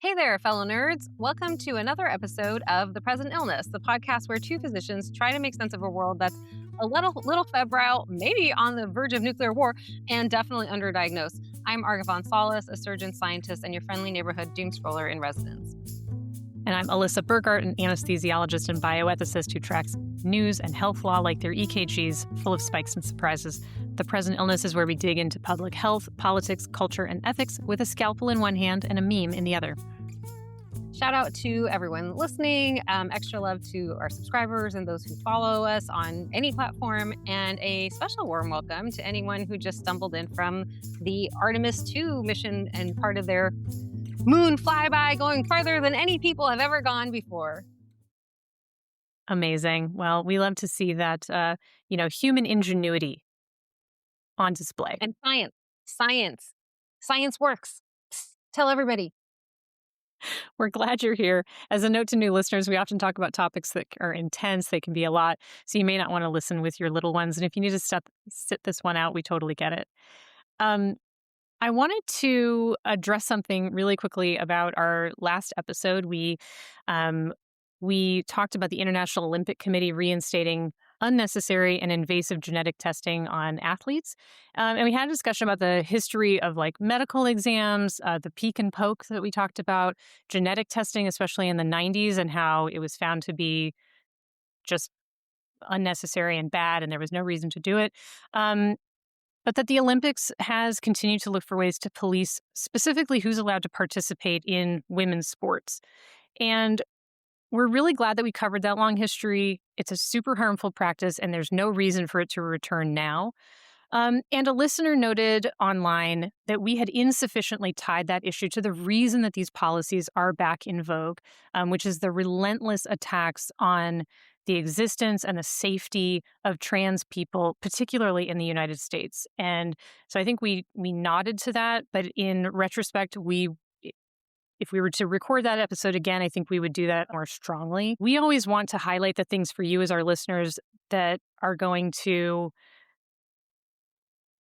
Hey there, fellow nerds. Welcome to another episode of The Present Illness, the podcast where two physicians try to make sense of a world that's a little febrile, maybe on the verge of nuclear war, and definitely underdiagnosed. I'm Arghavan Salles, a surgeon scientist and your friendly neighborhood doom scroller in residence. And I'm Alyssa Burgart, an anesthesiologist and bioethicist who tracks news and health law like their EKGs, full of spikes and surprises. The Present Illness is where we dig into public health, politics, culture, and ethics with a scalpel in one hand and a meme in the other. Shout out to everyone listening. Extra love to our subscribers and those who follow us on any platform. And a special warm welcome to anyone who just stumbled in from the Artemis 2 mission and part of their moon flyby going farther than any people have ever gone before. Amazing. Well, we love to see that, human ingenuity on display. And science works. Psst, tell everybody. We're glad you're here. As a note to new listeners, we often talk about topics that are intense. They can be a lot. So you may not want to listen with your little ones. And if you need to sit this one out, we totally get it. I wanted to address something really quickly about our last episode. We talked about the International Olympic Committee reinstating unnecessary and invasive genetic testing on athletes. And we had a discussion about the history of medical exams, the peek and poke that we talked about, genetic testing, especially in the 90s, and how it was found to be just unnecessary and bad, and there was no reason to do it. But that the Olympics has continued to look for ways to police specifically who's allowed to participate in women's sports. And we're really glad that we covered that long history. It's a super harmful practice, and there's no reason for it to return now. And a listener noted online that we had insufficiently tied that issue to the reason that these policies are back in vogue, which is the relentless attacks on the existence and the safety of trans people, particularly in the United States. And so I think we nodded to that, but in retrospect, if we were to record that episode again, I think we would do that more strongly. We always want to highlight the things for you as our listeners that are going to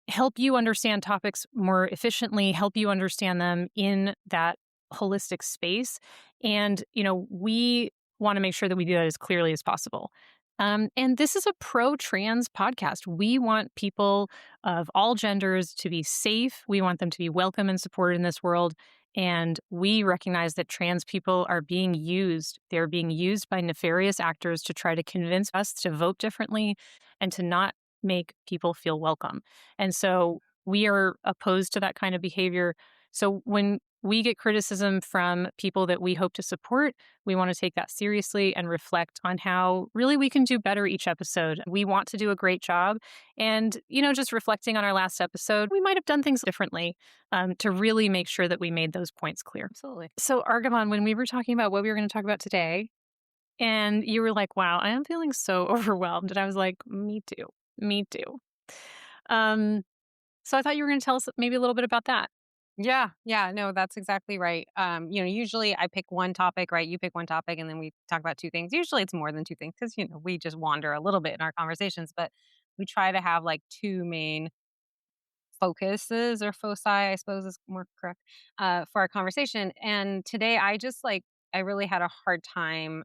help you understand topics more efficiently, help you understand them in that holistic space. And, we want to make sure that we do that as clearly as possible. And this is a pro-trans podcast. We want people of all genders to be safe. We want them to be welcome and supported in this world. And we recognize that trans people are being used. They're being used by nefarious actors to try to convince us to vote differently and to not make people feel welcome. And so we are opposed to that kind of behavior. So when we get criticism from people that we hope to support, we want to take that seriously and reflect on how really we can do better each episode. We want to do a great job. And, just reflecting on our last episode, we might have done things differently to really make sure that we made those points clear. Absolutely. So, Arghavan, when we were talking about what we were going to talk about today, and you were like, wow, I am feeling so overwhelmed. And I was like, me too. Me too. So I thought you were going to tell us maybe a little bit about that. Yeah, no, that's exactly right. Usually I pick one topic, right? You pick one topic and then we talk about two things. Usually it's more than two things because, we just wander a little bit in our conversations, but we try to have two main focuses or foci, I suppose is more correct, for our conversation. And today I really had a hard time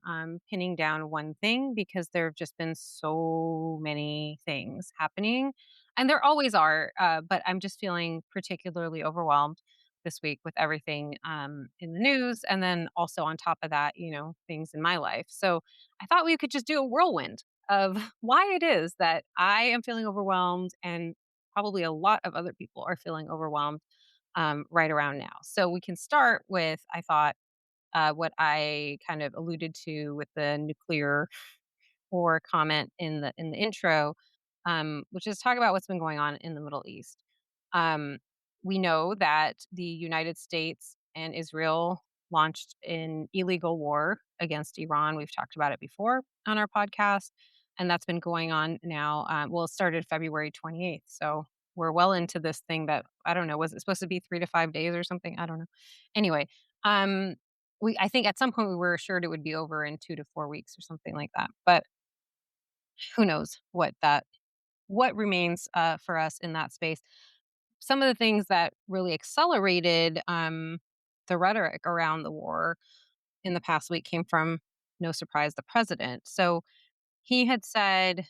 pinning down one thing because there have just been so many things happening. And there always are, but I'm just feeling particularly overwhelmed this week with everything in the news. And then also on top of that, things in my life. So I thought we could just do a whirlwind of why it is that I am feeling overwhelmed and probably a lot of other people are feeling overwhelmed right around now. So we can start with, I thought, what I kind of alluded to with the nuclear war comment in the intro, which is talk about what's been going on in the Middle East. Um, we know that the United States and Israel launched an illegal war against Iran. We've talked about it before on our podcast, and that's been going on now. Well, it started February 28th, so we're well into this thing that I don't know. Was it supposed to be 3 to 5 days or something? I don't know. Anyway, um, I think at some point we were assured it would be over in 2 to 4 weeks or something like that, but who knows what remains for us in that space. Some of the things that really accelerated the rhetoric around the war in the past week came from, no surprise, the president. So he had said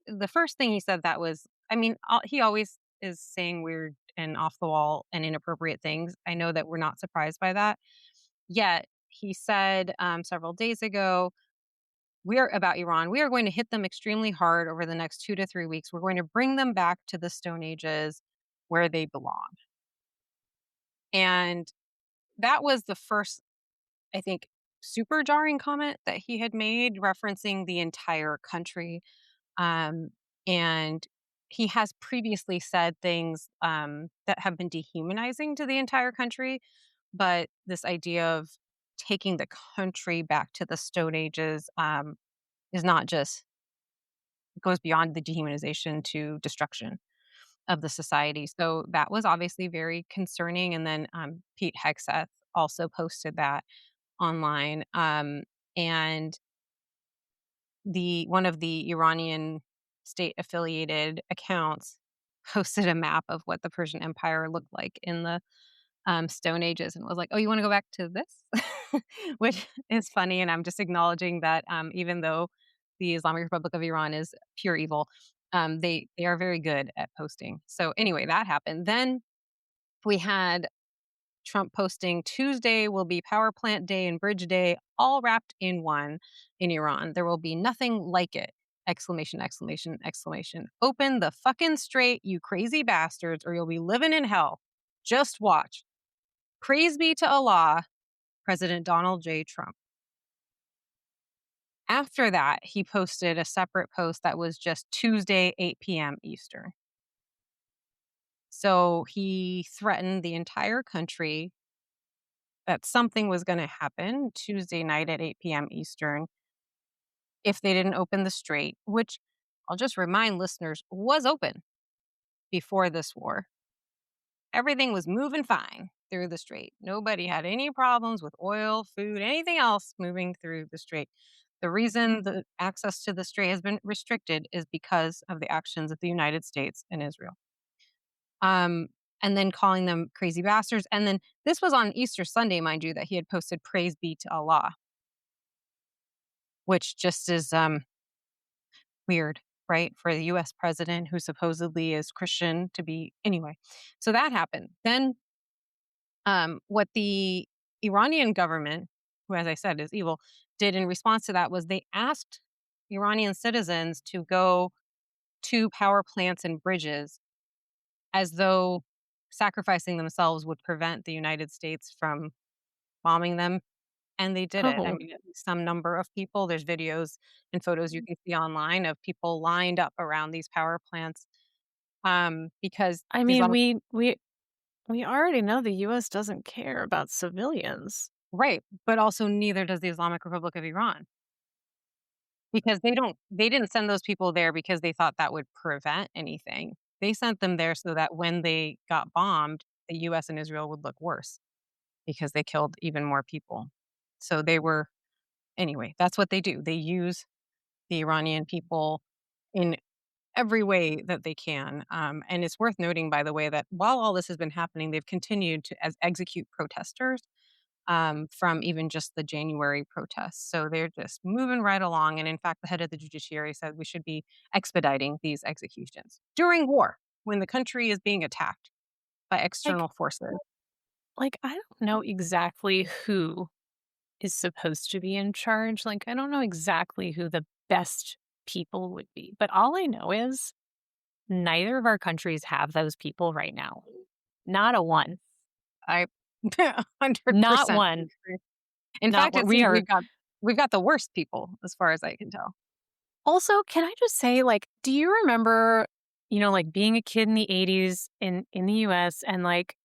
the first thing he said that was, I mean, he always is saying weird and off the wall and inappropriate things. I know that we're not surprised by that. Yet he said several days ago, we are about Iran. We are going to hit them extremely hard over the next 2 to 3 weeks. We're going to bring them back to the Stone Ages where they belong. And that was the first, I think, super jarring comment that he had made, referencing the entire country. Um, and he has previously said things that have been dehumanizing to the entire country. But this idea of taking the country back to the Stone Ages is not just, it goes beyond the dehumanization to destruction of the society. So that was obviously very concerning. And then Pete Hegseth also posted that online. And the one of the Iranian state affiliated accounts posted a map of what the Persian Empire looked like in the Stone Ages and was like, "Oh, you want to go back to this?" Which is funny, and I'm just acknowledging that even though the Islamic Republic of Iran is pure evil, they are very good at posting. So anyway, that happened. Then we had Trump posting Tuesday will be power plant day and bridge day, all wrapped in one in Iran. There will be nothing like it. Exclamation, exclamation, exclamation. Open the fucking straight, you crazy bastards, or you'll be living in hell. Just watch. Praise be to Allah, President Donald J. Trump. After that, he posted a separate post that was just Tuesday, 8 p.m. Eastern. So he threatened the entire country that something was going to happen Tuesday night at 8 p.m. Eastern if they didn't open the strait, which I'll just remind listeners was open before this war. Everything was moving fine through the strait. Nobody had any problems with oil, food, anything else moving through the strait. The reason the access to the strait has been restricted is because of the actions of the United States and Israel. Um, and then calling them crazy bastards. And then this was on Easter Sunday, mind you, that he had posted praise be to Allah, which just is weird, right? For the US president who supposedly is Christian to be anyway. So that happened. Then what the Iranian government, who, as I said, is evil, did in response to that was they asked Iranian citizens to go to power plants and bridges as though sacrificing themselves would prevent the United States from bombing them. And they did it. I Oh, mean, some number of people, there's videos and photos you can see online of people lined up around these power plants because I the mean, Islamic, we already know the US doesn't care about civilians. right, but also neither does the Islamic Republic of Iran. Because they didn't send those people there because they thought that would prevent anything. They sent them there so that when they got bombed, the US and Israel would look worse because they killed even more people. So they were anyway, that's what they do. They use the Iranian people in every way that they can. And it's worth noting, by the way, that while all this has been happening, they've continued to execute protesters from even just the January protests. So they're just moving right along. And in fact, the head of the judiciary said we should be expediting these executions during war when the country is being attacked by Like external forces. I don't know exactly who is supposed to be in charge. Like, I don't know exactly who the best people would be. But all I know is neither of our countries have those people right now. Not a one. I Not 100% one. agree. In Not fact, one. it We seems are we've got the worst people as far as I can tell. also, can I just say, like, do you remember, like being a kid in the 80s in the US and like,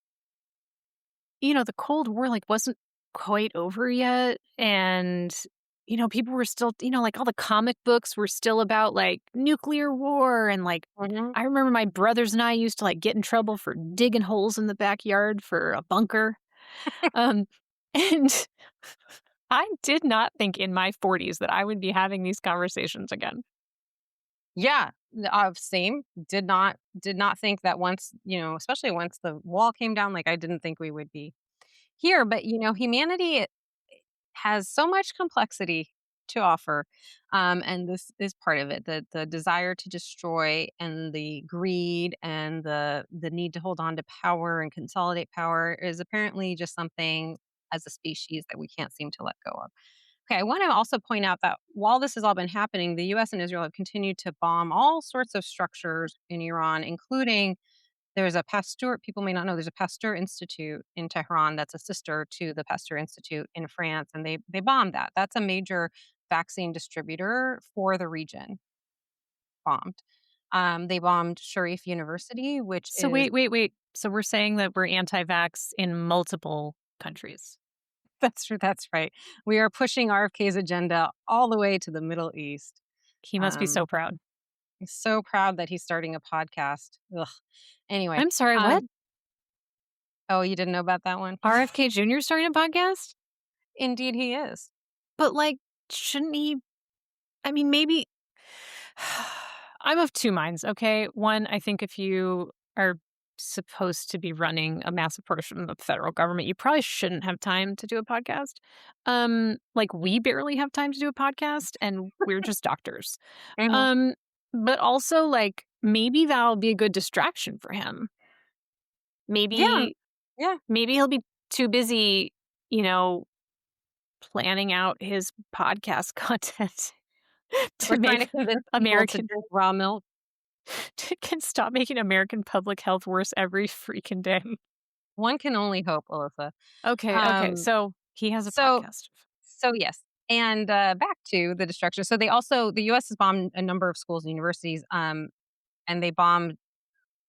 the Cold War like wasn't quite over yet. And, people were still, like all the comic books were still about like nuclear war. And like, Mhm. I remember my brothers and I used to like get in trouble for digging holes in the backyard for a bunker. Um, and I did not think in my 40s that I would be having these conversations again. Yeah, same. Did not think that once, especially once the wall came down, like I didn't think we would be here, but humanity has so much complexity to offer, and this is part of it. The desire to destroy, and the greed, and the need to hold on to power and consolidate power is apparently just something as a species that we can't seem to let go of. Okay, I want to also point out that while this has all been happening, the US and Israel have continued to bomb all sorts of structures in Iran, including there's a Pasteur, people may not know, there's a Pasteur Institute in Tehran that's a sister to the Pasteur Institute in France, and they bombed that. That's a major vaccine distributor for the region, bombed. They bombed Sharif University, which So is wait. So we're saying that we're anti-vax in multiple countries. that's true, that's right. We are pushing RFK's agenda all the way to the Middle East. He must be Um, so proud. he's so proud that he's starting a podcast. Ugh. Anyway, I'm sorry, what? um, oh, you didn't know about that one? RFK Jr. starting a podcast? Indeed, he is. But like, shouldn't he? I mean, maybe I'm of two minds, okay? One, I think if you are supposed to be running a massive portion of the federal government, you probably shouldn't have time to do a podcast. Like we barely have time to do a podcast and we're just doctors. Mhm. Um, but also like maybe that'll be a good distraction for him. Yeah, Maybe yeah. maybe he'll be too busy, you know, planning out his podcast content to We're trying to make convince people to American drink raw milk. can stop making American public health worse every freaking day. One can only hope, Alyssa. Okay, Um, so he has a so podcast. yes. And, back to the destruction. So the US has bombed a number of schools and universities, and they bombed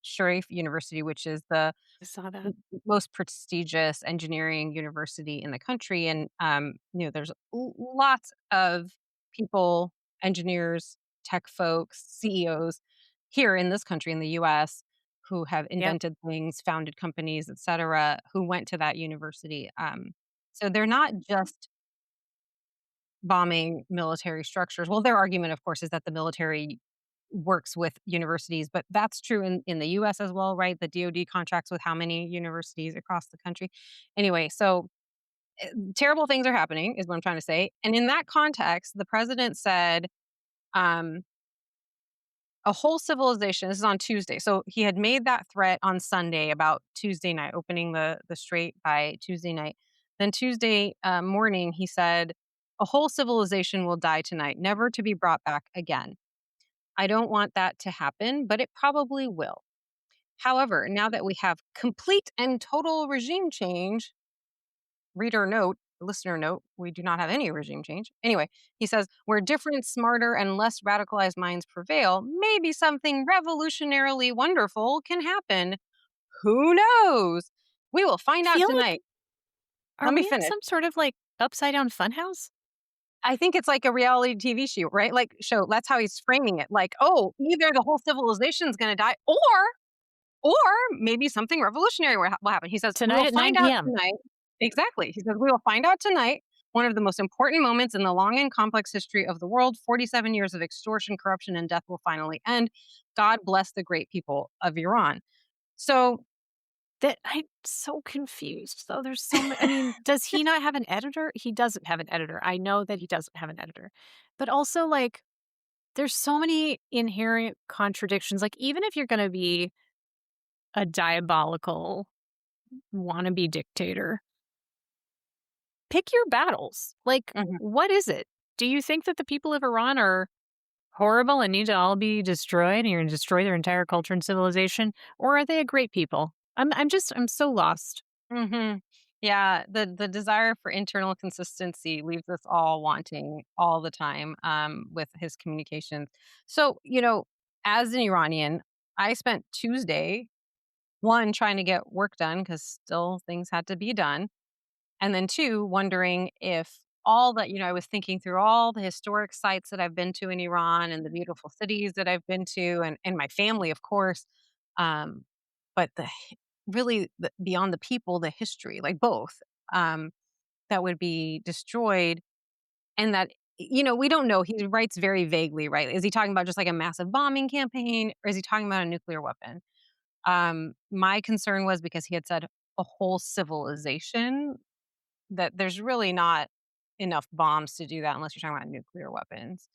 Sharif University, which is the I saw that. most prestigious engineering university in the country. And, there's lots of people, engineers, tech folks, CEOs here in this country, in the US, who have Yep. invented things, founded companies, et cetera, who went to that university. So they're not just bombing military structures. Well, their argument, of course, is that the military works with universities, but that's true in the US as well, right? The DoD contracts with how many universities across the country? Anyway, so terrible things are happening, is what I'm trying to say. And in that context, the president said, um, a whole civilization, this is on Tuesday. So he had made that threat on Sunday about Tuesday night, opening the strait by Tuesday night. Then Tuesday morning, he said, a whole civilization will die tonight, never to be brought back again. I don't want that to happen, but it probably will. However, now that we have complete and total regime change, reader note, listener note, we do not have any regime change. Anyway, he says, where different, smarter, and less radicalized minds prevail, maybe something revolutionarily wonderful can happen. Who knows? We will I find out feel like tonight. are Let me we in finish. some sort of like upside down funhouse? I think it's like a reality TV show, right? Like show. That's how he's framing it. Like, oh, either the whole civilization's going to die, or maybe something revolutionary will happen. He says, we Tonight will at find 9 out p.m. tonight. Exactly. He says, we will find out tonight. One of the most important moments in the long and complex history of the world. 47 years of extortion, corruption, and death will finally end. God bless the great people of Iran. So, That I'm so confused though. There's so many. I mean, does he not have an editor? He doesn't have an editor. I know that he doesn't have an editor. But also like there's so many inherent contradictions. Like even if you're going to be a diabolical wannabe dictator, pick your battles. Like mhm. what is it? Do you think that the people of Iran are horrible and need to all be destroyed and you're going to destroy their entire culture and civilization? Or are they a great people? I'm so lost. Mhm. Yeah, the desire for internal consistency leaves us all wanting all the time, with his communications. So, as an Iranian, I spent Tuesday, one, trying to get work done because still things had to be done, and then two, wondering if all that I was thinking through all the historic sites that I've been to in Iran and the beautiful cities that I've been to, and my family, of course, um, but really beyond the people, the history, like both, um, that would be destroyed. And that, we don't know. He writes very vaguely, right? Is he talking about just like a massive bombing campaign, or is he talking about a nuclear weapon? My concern was because he had said a whole civilization, that there's really not enough bombs to do that unless you're talking about nuclear weapons.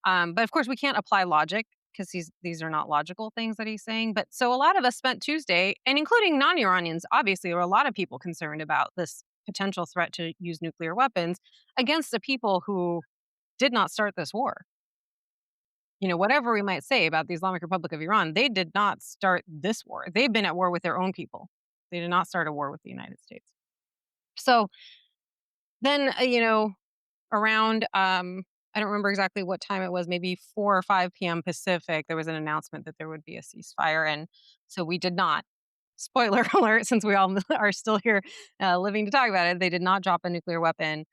But of course, we can't apply logic because these are not logical things that he's saying. But so a lot of us spent Tuesday, and including non Iranians, obviously, there were a lot of people concerned about this potential threat to use nuclear weapons against the people who did not start this war. Whatever we might say about the Islamic Republic of Iran, they did not start this war. They've been at war with their own people. They did not start a war with the United States. So then, around I don't remember exactly what time it was, maybe 4 or 5 p.m. Pacific, there was an announcement that there would be a ceasefire. And so we did not, spoiler alert, since we all are still here living to talk about it, they did not drop a nuclear weapon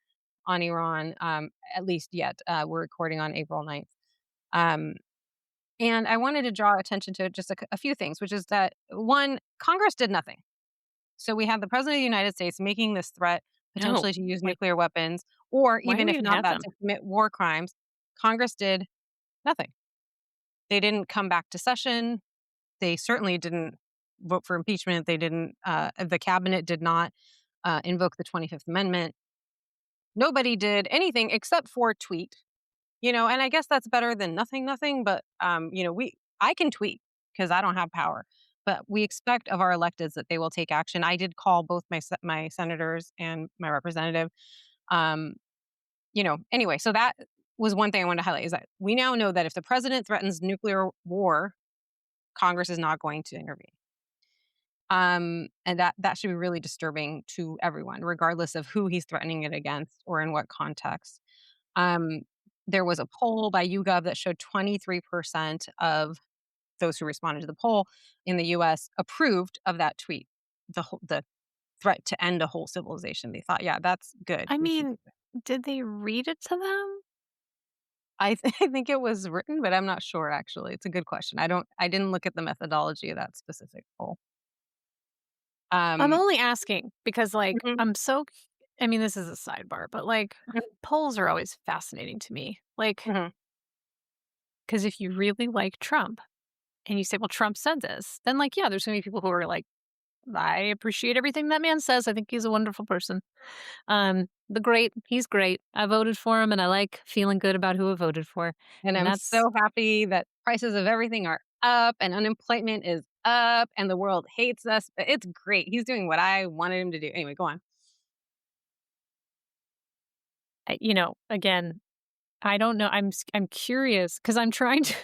on Iran, at least yet. We're recording on April 9th. Um, and I wanted to draw attention to just a few things, which is that one, Congress did nothing. So we have the president of the United States making this threat No. potentially to use Like, nuclear weapons, or why do even we if even not have that, them? to commit war crimes. Congress did nothing. They didn't come back to session. They certainly didn't vote for impeachment. They didn't. The cabinet did not invoke the 25th Amendment. Nobody did anything except for tweet. And I guess that's better than nothing, nothing. But I can tweet because I don't have power. But we expect of our electeds that they will take action. I did call both my senators and my representative. Um, anyway, so that was one thing I wanted to highlight, is that we now know that if the president threatens nuclear war, Congress is not going to intervene. And that should be really disturbing to everyone, regardless of who he's threatening it against or in what context. Um, there was a poll by YouGov that showed 23% of those who responded to the poll in the US approved of that tweet, the threat to end a whole civilization. They thought, yeah, that's good. I We should mean, do it. did they read it to them? I think it was written, but I'm not sure actually. It's a good question. I didn't look at the methodology of that specific poll. I'm Um, only asking because, like, mhm, I mean, this is a sidebar, but, like, polls are always fascinating to me. Like, mhm. because if you really like Trump and you say, "Well, Trump said this," then, like, yeah, there's gonna be people who are like, "I appreciate everything that man says. I think he's a wonderful person." He's great. I voted for him, and I like feeling good about who I voted for, And and I'm that's so happy that prices of everything are up and unemployment is up and the world hates us. But it's great. He's doing what I wanted him to do. Anyway, go on. again, I don't know. I'm curious because I'm trying to.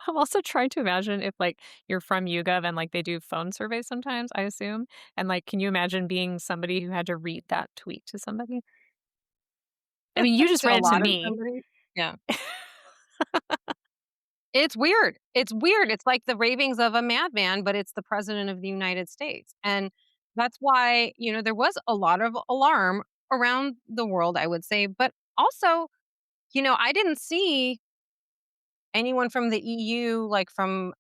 I'm also trying to imagine if like you're from YouGov and like they do phone surveys sometimes. I assume, and like, can you imagine being somebody who had to read that tweet to somebody? I mean, you just To a read it to lot of me. somebody. Yeah. It's weird. It's weird. It's like the ravings of a madman, but it's the president of the United States. And that's why, there was a lot of alarm around the world, I would say. But also, I didn't see anyone from the EU, like from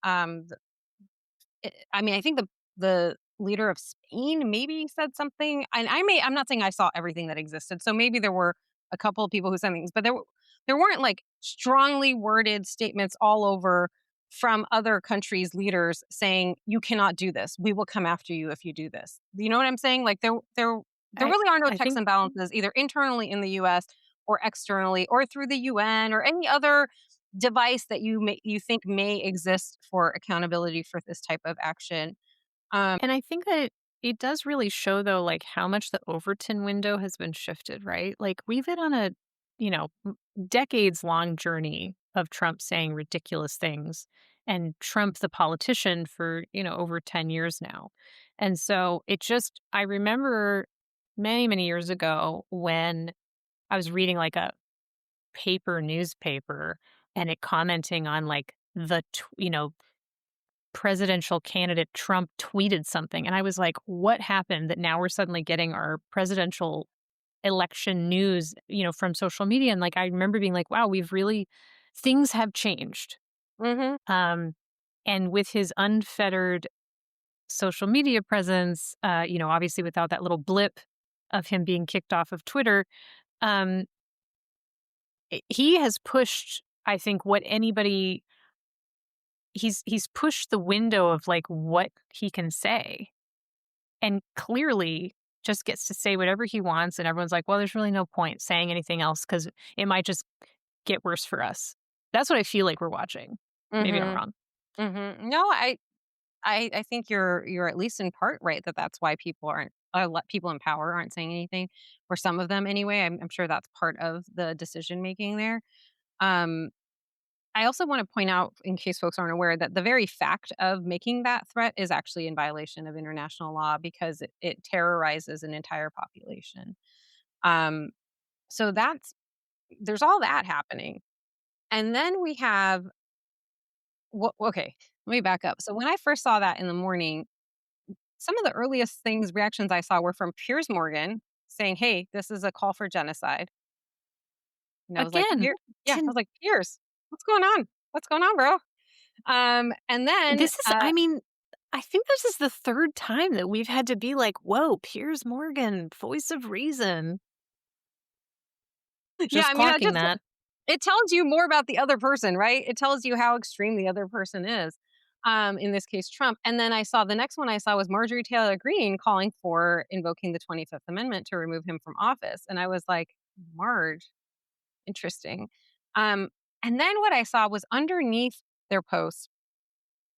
I mean, I think the leader of Spain maybe said something, and I'm not saying I saw everything that existed, so maybe there were a couple of people who said things, but there weren't like strongly worded statements all over from other countries' leaders saying you cannot do this. We will come after you if you do this. You know what I'm saying? Like there I really are no I checks think and balances either internally in the US or externally or through the UN or any other device that you think may exist for accountability for this type of action. Um, And I think that it does really show though, like how much the Overton window has been shifted, right? Like we've been on a, you know, decades long journey of Trump saying ridiculous things and Trump the politician for, over 10 years now. And so I remember many, many years ago when I was reading like a newspaper and it commenting on like presidential candidate Trump tweeted something, and I was like, "What happened that now we're suddenly getting our presidential election news, from social media?" And, like, I remember being like, "Wow, we've really things have changed." mhm. Um, and with his unfettered social media presence, obviously without that little blip of him being kicked off of Twitter, um, he has pushed, I think, what anybody he's pushed the window of, like, what he can say. and clearly just gets to say whatever he wants, and everyone's like, "Well, there's really no point saying anything else because it might just get worse for us." That's what I feel like we're watching. Maybe I'm Mhm. wrong. Mhm. No, I think you're at least in part right that that's why people aren't people in power aren't saying anything, or some of them anyway. I'm sure that's part of the decision making there. Um, I also want to point out, in case folks aren't aware, that the very fact of making that threat is actually in violation of international law because it terrorizes an entire population. Um, so there's all that happening, and then we have what? Okay, let me back up. So when I first saw that in the morning, some of the earliest things reactions I saw were from Piers Morgan saying, "Hey, this is a call for genocide." And I was like, Again, Yeah, I can was like, "Piers, what's going on? What's going on, bro?" And then, this is I mean, I think this is the 3rd time that we've had to be like, "Whoa, Piers Morgan, voice of reason." yeah, Just I mean, clocking that. it tells you more about the other person, right? It tells you how extreme the other person is. In this case, Trump. And then I saw the next one I saw was Marjorie Taylor Greene calling for invoking the 25th Amendment to remove him from office. And I was like, Marge, interesting. Um, and then what I saw was underneath their posts,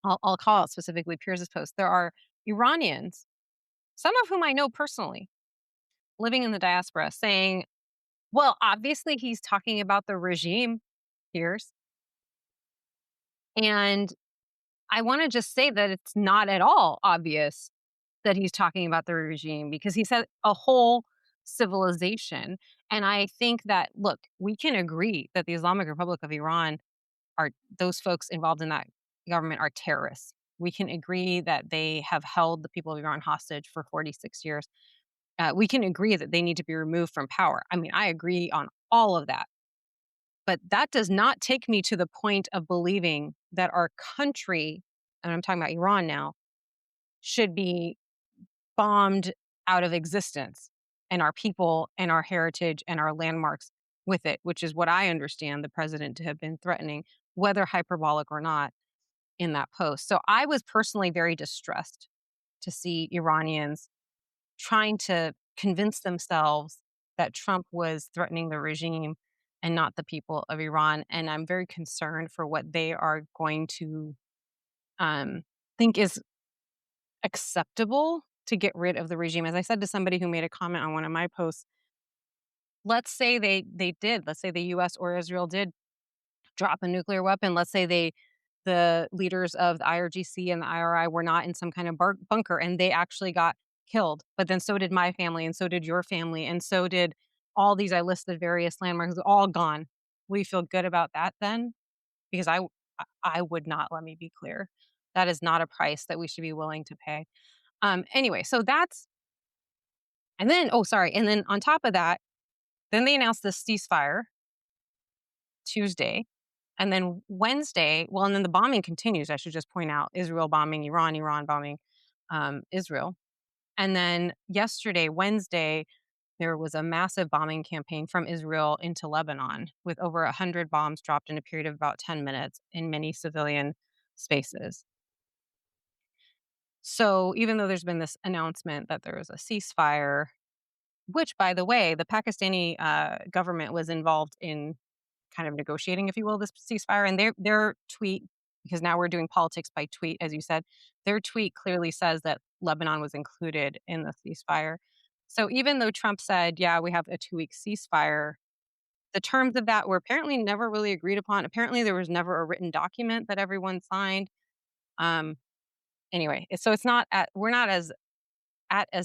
I'll call it specifically Pierce's post, there are Iranians, some of whom I know personally, living in the diaspora, saying, well, obviously he's talking about the regime, Pierce. And I want to just say that it's not at all obvious that he's talking about the regime because he said a whole civilization. And I think that, look, we can agree that the Islamic Republic of Iran are those folks involved in that government are terrorists. We can agree that they have held the people of Iran hostage for 46 years. We can agree that they need to be removed from power. I mean, I agree on all of that. But that does not take me to the point of believing that our country, and I'm talking about Iran now, should be bombed out of existence and our people and our heritage and our landmarks with it, which is what I understand the president to have been threatening, whether hyperbolic or not, in that post. So I was personally very distressed to see Iranians trying to convince themselves that Trump was threatening the regime and not the people of Iran. And I'm very concerned for what they are going to um, think is acceptable to get rid of the regime. As I said to somebody who made a comment on one of my posts, let's say let's say the US or Israel did drop a nuclear weapon. Let's say the leaders of the IRGC and the IRI were not in some kind of bunker and they actually got killed. But then so did my family and so did your family and so did all these I listed various landmarks all gone. Will you feel good about that then? Because I would not, let me be clear. That is not a price that we should be willing to pay. Anyway, so that's and then oh sorry, and then on top of that, then they announced this ceasefire Tuesday. And then Wednesday, well, and then the bombing continues. I should just point out Israel bombing Iran, Iran bombing Israel. And then yesterday, Wednesday, there was a massive bombing campaign from Israel into Lebanon with over 100 bombs dropped in a period of about 10 minutes in many civilian spaces. So even though there's been this announcement that there was a ceasefire, which, by the way, the Pakistani government was involved in kind of negotiating, if you will, this ceasefire. And their tweet, because now we're doing politics by tweet, as you said, their tweet clearly says that Lebanon was included in the ceasefire. So even though Trump said, yeah, we have a 2 week ceasefire, the terms of that were apparently never really agreed upon. Apparently, there was never a written document that everyone signed. Um, anyway, so it's not at we're not as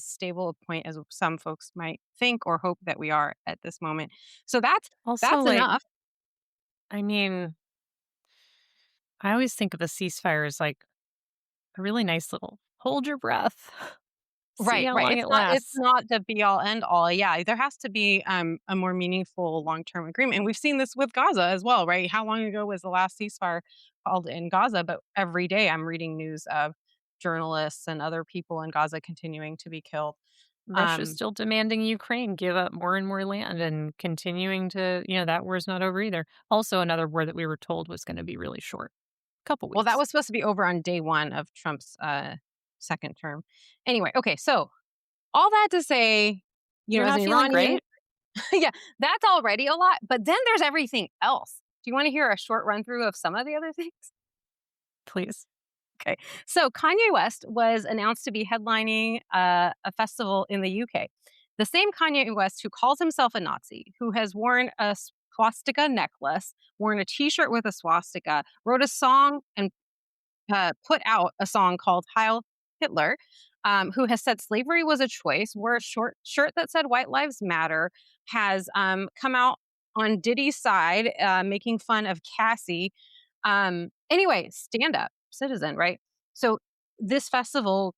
stable a point as some folks might think or hope that we are at this moment. So Also, that's like, enough. I mean, I always think of a ceasefire as like a really nice little hold your breath, see Right, how right. long It's it it's lasts. not the be all end all. Yeah, there has to be a more meaningful long-term agreement. And we've seen this with Gaza as well, right? How long ago was the last ceasefire called in Gaza? But every day I'm reading news of journalists and other people in Gaza continuing to be killed. Russia's Um, still demanding Ukraine give up more and more land and continuing to, that war's not over either. Also, another war that we were told was going to be really short. Couple well, that weeks. was supposed to be over on day one of Trump's second term. Anyway, okay, so all that to say, You're as not an feeling Iranian, great? yeah, that's already a lot. But then there's everything else. Do you want to hear a short run through of some of the other things? Please. Okay. So Kanye West was announced to be headlining a festival in the UK. The same Kanye West who calls himself a Nazi, who has worn a swastika necklace, worn a t shirt with a swastika, wrote a song and put out a song called Heil Hitler, who has said slavery was a choice, wore a short shirt that said White Lives Matter, has come out on Diddy's side, making fun of Cassie. Anyway, stand up citizen, right? So this festival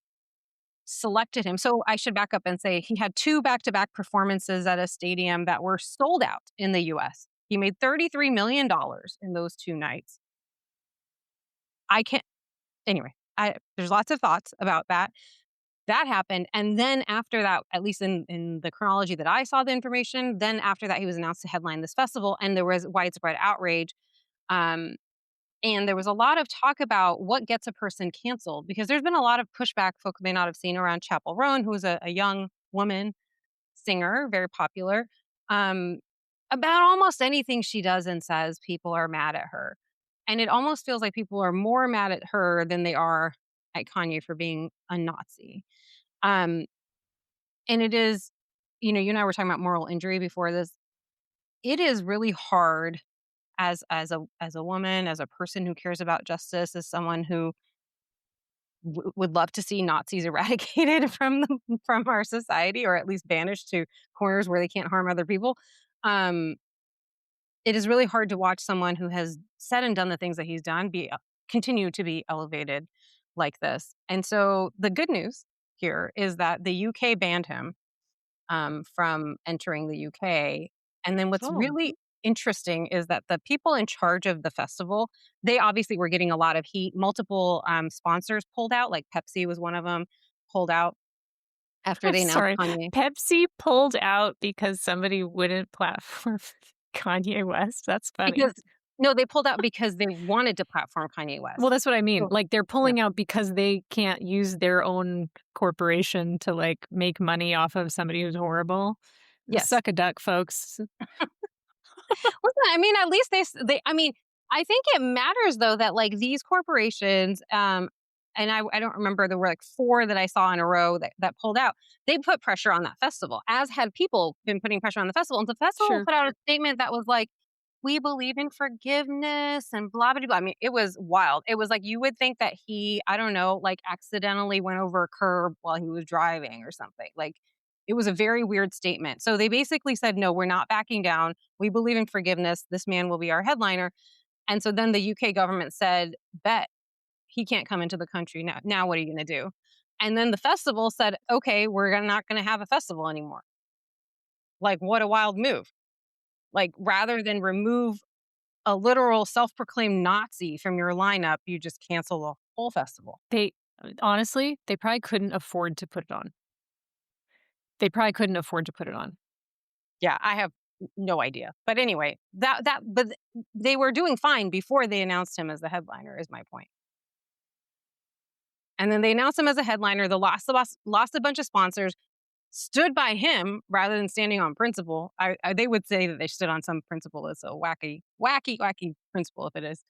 selected him. So I should back up and say he had two back to back performances at a stadium that were sold out in the US. He made $33 million in those two nights. I can't, anyway, there's lots of thoughts about that. That happened, and then after that, at least in the chronology that I saw the information, then after that, he was announced to headline this festival, and there was widespread outrage, um, and there was a lot of talk about what gets a person canceled, because there's been a lot of pushback folk may not have seen around Chapel Roan, who is a young woman singer, very popular, um, about almost anything she does and says, people are mad at her. And it almost feels like people are more mad at her than they are at Kanye for being a Nazi. Um, and it is, you and I were talking about moral injury before this. It is really hard as a woman, as a person who cares about justice, as someone who would love to see Nazis eradicated from our society, or at least banished to corners where they can't harm other people. Um, it is really hard to watch someone who has said and done the things that he's done continue to be elevated like this. And so the good news here is that the UK banned him from entering the UK. And then what's Oh. really interesting is that the people in charge of the festival, they obviously were getting a lot of heat. Multiple sponsors pulled out, like Pepsi was one of them, pulled out after I'm they announced sorry. Kanye. Pepsi pulled out because somebody wouldn't platform Kanye West? That's funny. Because no, they pulled out because they wanted to platform Kanye Well, West. that's what I mean. So, Like, they're yeah. pulling out because they can't use their own corporation to, like, make money off of somebody who's horrible. Yes. Suck a duck, folks. Listen, I mean, at least I mean, I think it matters though that like these corporations, and I don't remember, there were like four that I saw in a row that pulled out. They put pressure on that festival, as had people been putting pressure on the festival. And the festival Sure. put out a statement that was like, we believe in forgiveness and blah, blah, blah. I mean, it was wild. It was like you would think that he, I don't know, like accidentally went over a curb while he was driving or something. Like it was a very weird statement. So they basically said, no, we're not backing down. We believe in forgiveness. This man will be our headliner. And so then the UK government said, bet he can't come into the country now. Now what are you going to do? And then the festival said, okay, we're not going to have a festival anymore. Like, what a wild move. Like, rather than remove a literal self proclaimed Nazi from your lineup, you just cancel the whole festival. They honestly, they probably couldn't afford to put it on. They probably couldn't afford to put it on. Yeah, I have no idea. But anyway, but they were doing fine before they announced him as the headliner, is my point. And then they announced him as a headliner. Lost a bunch of sponsors, stood by him rather than standing on principle. They would say that they stood on some principle. It's a wacky, wacky, wacky principle if it is,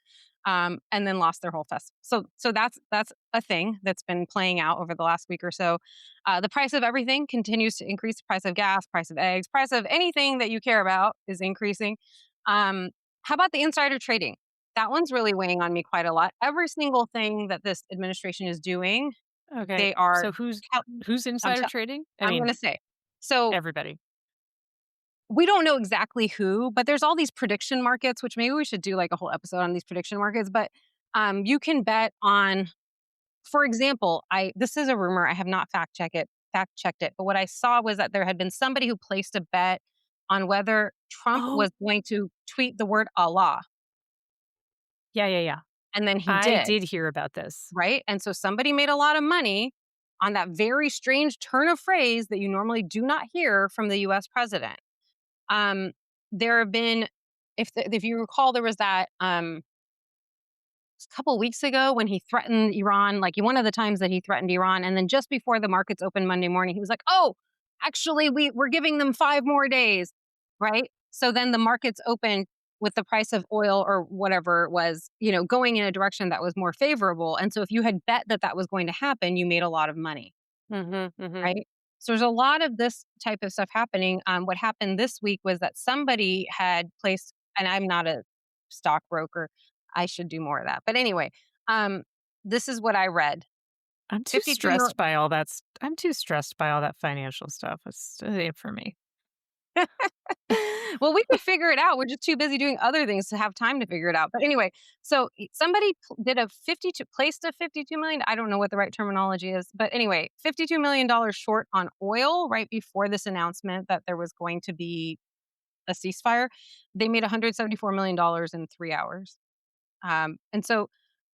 and then lost their whole festival. So that's a thing that's been playing out over the last week or so. The price of everything continues to increase. The price of gas, price of eggs, price of anything that you care about is increasing. How about the insider trading? That one's really weighing on me quite a lot. Every single thing that this administration is doing, Okay. they are. So who's I'm insider trading? I I'm mean, gonna say. So, everybody. we don't know exactly who, but there's all these prediction markets, which maybe we should do, like, a whole episode on these prediction markets, but, you can bet on, for example, I this is a rumor, I have not fact checked it, but what I saw was that there had been somebody who placed a bet on whether Trump Oh, was going to tweet the word Allah, yeah, yeah, yeah. and then he I did, did hear about this. right? And so somebody made a lot of money on that very strange turn of phrase that you normally do not hear from the US president. Um, there have been, if you recall, there was that a couple weeks ago when he threatened Iran, like one of the times that he threatened Iran. And then just before the markets opened Monday morning, he was like, oh, actually, we're giving them 5 more days. Right. So then the markets opened with the price of oil or whatever it was, going in a direction that was more favorable. And so if you had bet that that was going to happen, you made a lot of money. Mhm, mhm. Right. So there's a lot of this type of stuff happening. What happened this week was that somebody had placed, and I'm not a stockbroker. I should do more of that. But anyway, um, this is what I read. I'm too 52 million. stressed by all that I'm too stressed by all that financial stuff. It ain't for me. Well, we could figure it out. We're just too busy doing other things to have time to figure it out. But anyway, so somebody did a 52 placed a 52 million. I don't know what the right terminology is, but anyway, $52 million short on oil right before this announcement that there was going to be a ceasefire. They made $174 million in 3 hours. And so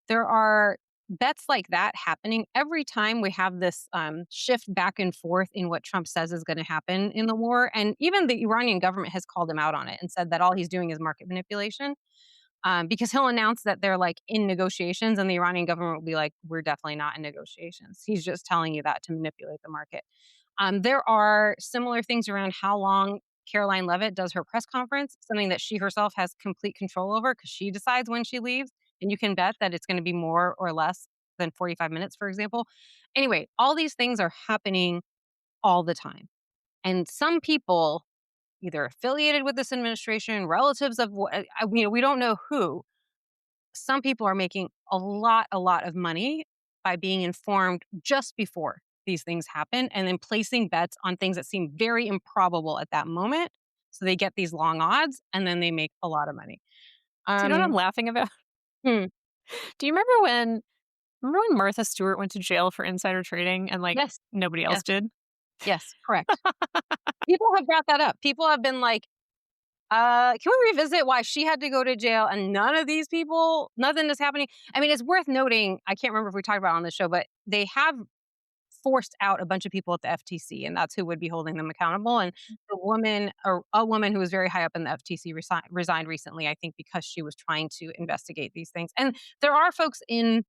there are bets like that happening every time we have this shift back and forth in what Trump says is going to happen in the war. And even the Iranian government has called him out on it and said that all he's doing is market manipulation, because he'll announce that they're like in negotiations, and the Iranian government will be like, we're definitely not in negotiations. He's just telling you that to manipulate the market. There are similar things around how long Caroline Levitt does her press conference, something that she herself has complete control over because she decides when she leaves. And you can bet that it's going to be more or less than 45 minutes, for example. Anyway, all these things are happening all the time. And some people, either affiliated with this administration, relatives of, we don't know who, some people are making a lot of money by being informed just before these things happen and then placing bets on things that seem very improbable at that moment. So they get these long odds and then they make a lot of money. Do you know what I'm Um, laughing about? hmm, Do you remember when Martha Stewart went to jail for insider trading and, like, yes, nobody else yes, did? yes, correct. People have brought that up. People have been like, can we revisit why she had to go to jail and none of these people, nothing is happening? I mean, it's worth noting, I can't remember if we talked about it on the show, but they have forced out a bunch of people at the FTC, and that's who would be holding them accountable. And the woman, or a woman who was very high up in the FTC, resigned recently, I think, because she was trying to investigate these things. And there are folks in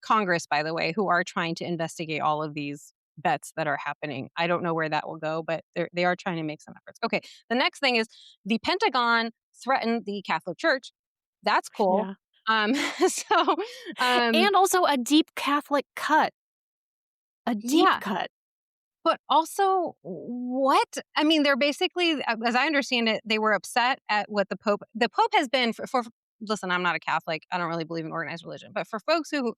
Congress, by the way, who are trying to investigate all of these bets that are happening. I don't know where that will go, but they are trying to make some efforts. Okay, the next thing is the Pentagon threatened the Catholic Church. That's cool. Yeah. So, um, And also a deep Catholic cut. A deep yeah, cut. but also, what? I mean, they're basically, as I understand it, they were upset at what the Pope has been listen, I'm not a Catholic. I don't really believe in organized religion. But for folks who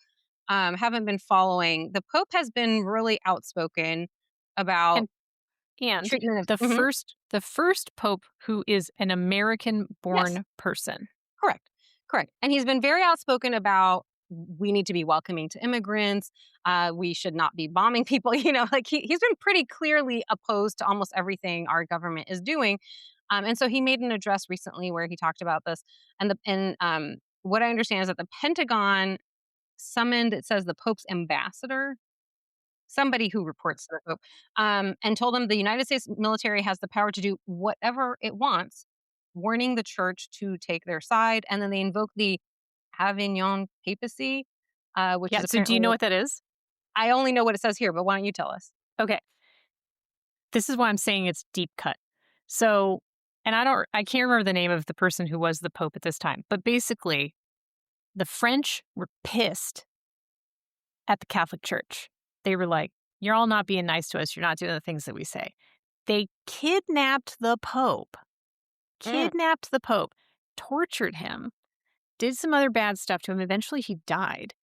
haven't been following, the Pope has been really outspoken about And and treatment of. the Mhm. first pope who is an Yes. American-born person. Correct. Correct. And he's been very outspoken about we need to be welcoming to immigrants. We should not be bombing people. Like he's been pretty clearly opposed to almost everything our government is doing. And so he made an address recently where he talked about this. And what I understand is that the Pentagon summoned, it says, the Pope's ambassador, somebody who reports to the Pope, and told him the United States military has the power to do whatever it wants, warning the church to take their side. And then they invoke the Avignon papacy, which Yeah, is so do apparently you know what that is? I only know what it says here, but why don't you tell us? Okay. This is why I'm saying it's deep cut. So, and I can't remember the name of the person who was the pope at this time, but basically, the French were pissed at the Catholic Church. They were like, "You're all not being nice to us. You're not doing the things that we say." They kidnapped the pope. Mm, Kidnapped the pope, tortured him, did some other bad stuff to him. Eventually, he died.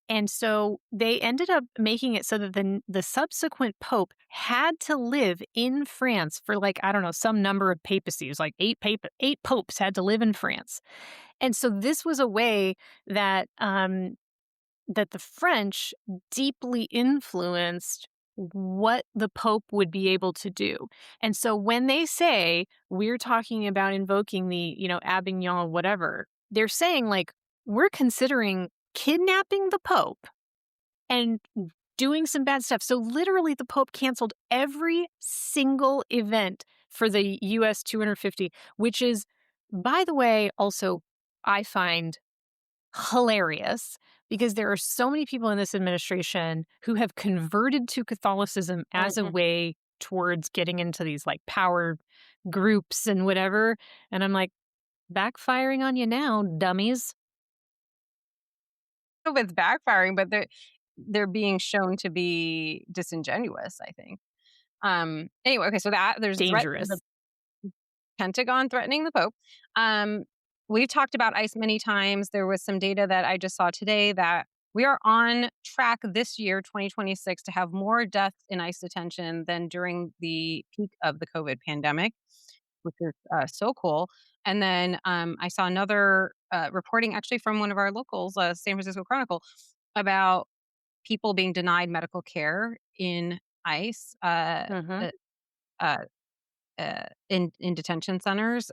And so they ended up making it so that the subsequent pope had to live in France for, like, I don't know, some number of papacies, like eight popes had to live in France. And so this was a way that that the French deeply influenced what the Pope would be able to do. And so when they say we're talking about invoking the, Avignon, whatever, they're saying, like, we're considering kidnapping the Pope and doing some bad stuff. So literally the Pope canceled every single event for the US 250, which is, by the way, also I find hilarious because there are so many people in this administration who have converted to Catholicism as a Mhm. way towards getting into these like power groups and whatever. And I'm like, backfiring on you now, dummies. It's backfiring, but they're being shown to be disingenuous, I think. Anyway, okay, so that there's the Dangerous. Pentagon threatening the Pope. Um, we've talked about ICE many times. There was some data that I just saw today that we are on track this year, 2026, to have more deaths in ICE detention than during the peak of the COVID pandemic, which is so cool. And then I saw another reporting actually from one of our locals, San Francisco Chronicle, about people being denied medical care in ICE. Hmm. Uh, uh, in detention centers,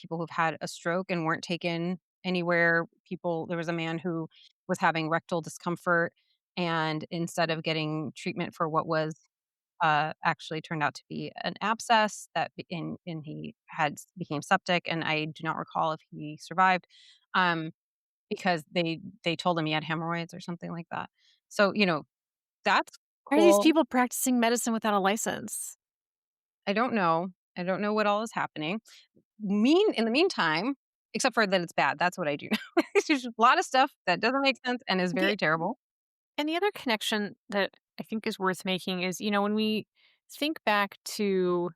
people who've had a stroke and weren't taken anywhere. People There was a man who was having rectal discomfort, and instead of getting treatment for what was actually turned out to be an abscess and he had became septic, and I do not recall if he survived, um, because they told him he had hemorrhoids or something like that. So, that's Why are these cool. people practicing medicine without a license? I don't know. I don't know what all is happening. In the meantime, except for that it's bad, that's what I do know. It's just a lot of stuff that doesn't make sense and is The very terrible. and the other connection that I think is worth making is, when we think back to,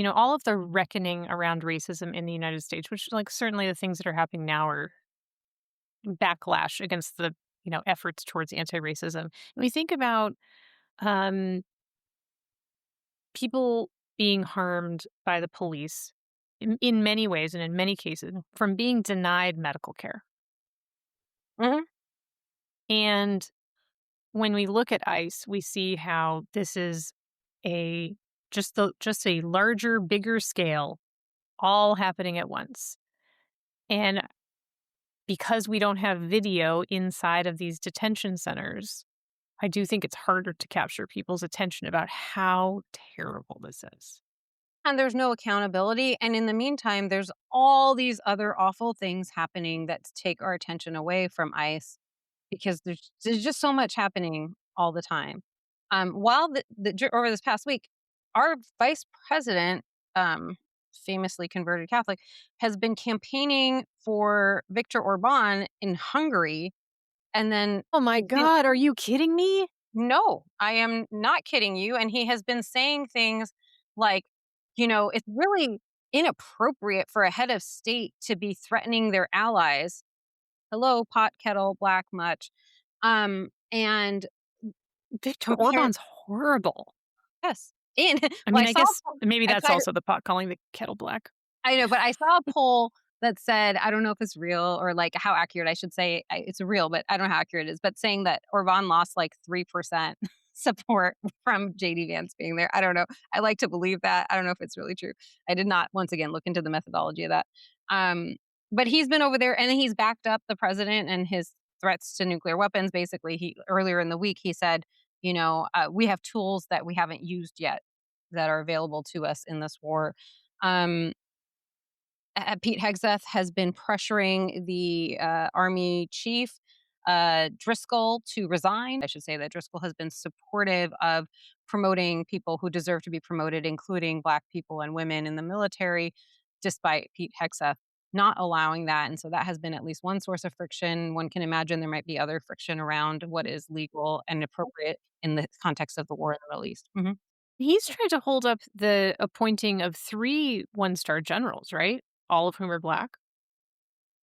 all of the reckoning around racism in the United States, which like certainly the things that are happening now are backlash against the, efforts towards anti-racism. And we think about um people being harmed by the police in many ways and in many cases from being denied medical care. Mhm. And when we look at ICE, we see how this is a just a larger, bigger scale, all happening at once. And because we don't have video inside of these detention centers, I do think it's harder to capture people's attention about how terrible this is. And there's no accountability, and in the meantime, there's all these other awful things happening that take our attention away from ICE because there's just so much happening all the time. While over this past week, our vice president, famously converted Catholic, has been campaigning for Viktor Orban in Hungary, and then Oh my he's been god, are you kidding me? no, I am not kidding you. And he has been saying things like, it's really inappropriate for a head of state to be threatening their allies. Hello, pot kettle black much. And Viktor compare Orban's horrible. yes. And I well, mean, I guess maybe I that's saw also the pot calling the kettle black. I know, but I saw a poll that said, I don't know if it's real or like how accurate I should say it's real, but I don't know how accurate it is, but saying that Orban lost like 3% support from JD Vance being there. I don't know. I like to believe that. I don't know if it's really true. I did not, once again, look into the methodology of that. Um, but he's been over there and he's backed up the president and his threats to nuclear weapons. Basically, he earlier in the week, he said, we have tools that we haven't used yet that are available to us in this war. Um, Pete Hegseth has been pressuring the Army chief, Driscoll, to resign. I should say that Driscoll has been supportive of promoting people who deserve to be promoted, including Black people and women in the military, despite Pete Hegseth not allowing that. And so that has been at least one source of friction. One can imagine there might be other friction around what is legal and appropriate in the context of the war in the Middle East. Mhm. He's trying to hold up the appointing of 3 one-star generals, right? All of whom are black.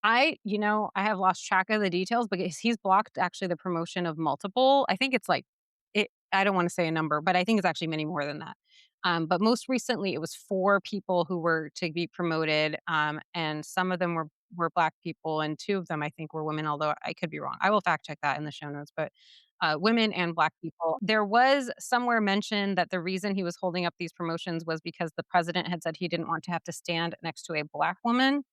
I have lost track of the details because he's blocked actually the promotion of multiple. I think it's like I don't want to say a number, but I think it's actually many more than that. But most recently it was 4 people who were to be promoted. And some of them were black people and 2 of them I think were women, although I could be wrong. I will fact check that in the show notes, but women and black people. There was somewhere mentioned that the reason he was holding up these promotions was because the president had said he didn't want to have to stand next to a black woman,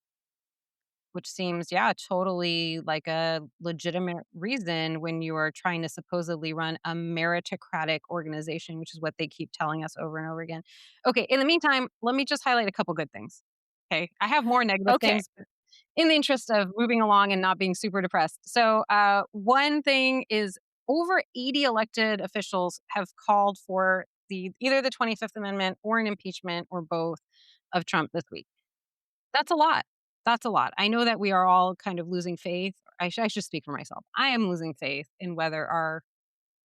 which seems, yeah, totally like a legitimate reason when you are trying to supposedly run a meritocratic organization, which is what they keep telling us over and over again. Okay, in the meantime, let me just highlight a couple good things. Okay, I have more negative Okay. things, in the interest of moving along and not being super depressed. So, one thing is over 80 elected officials have called for either the 25th Amendment or an impeachment or both of Trump this week. That's a lot. That's a lot. I know that we are all kind of losing faith. I should speak for myself. I am losing faith in whether our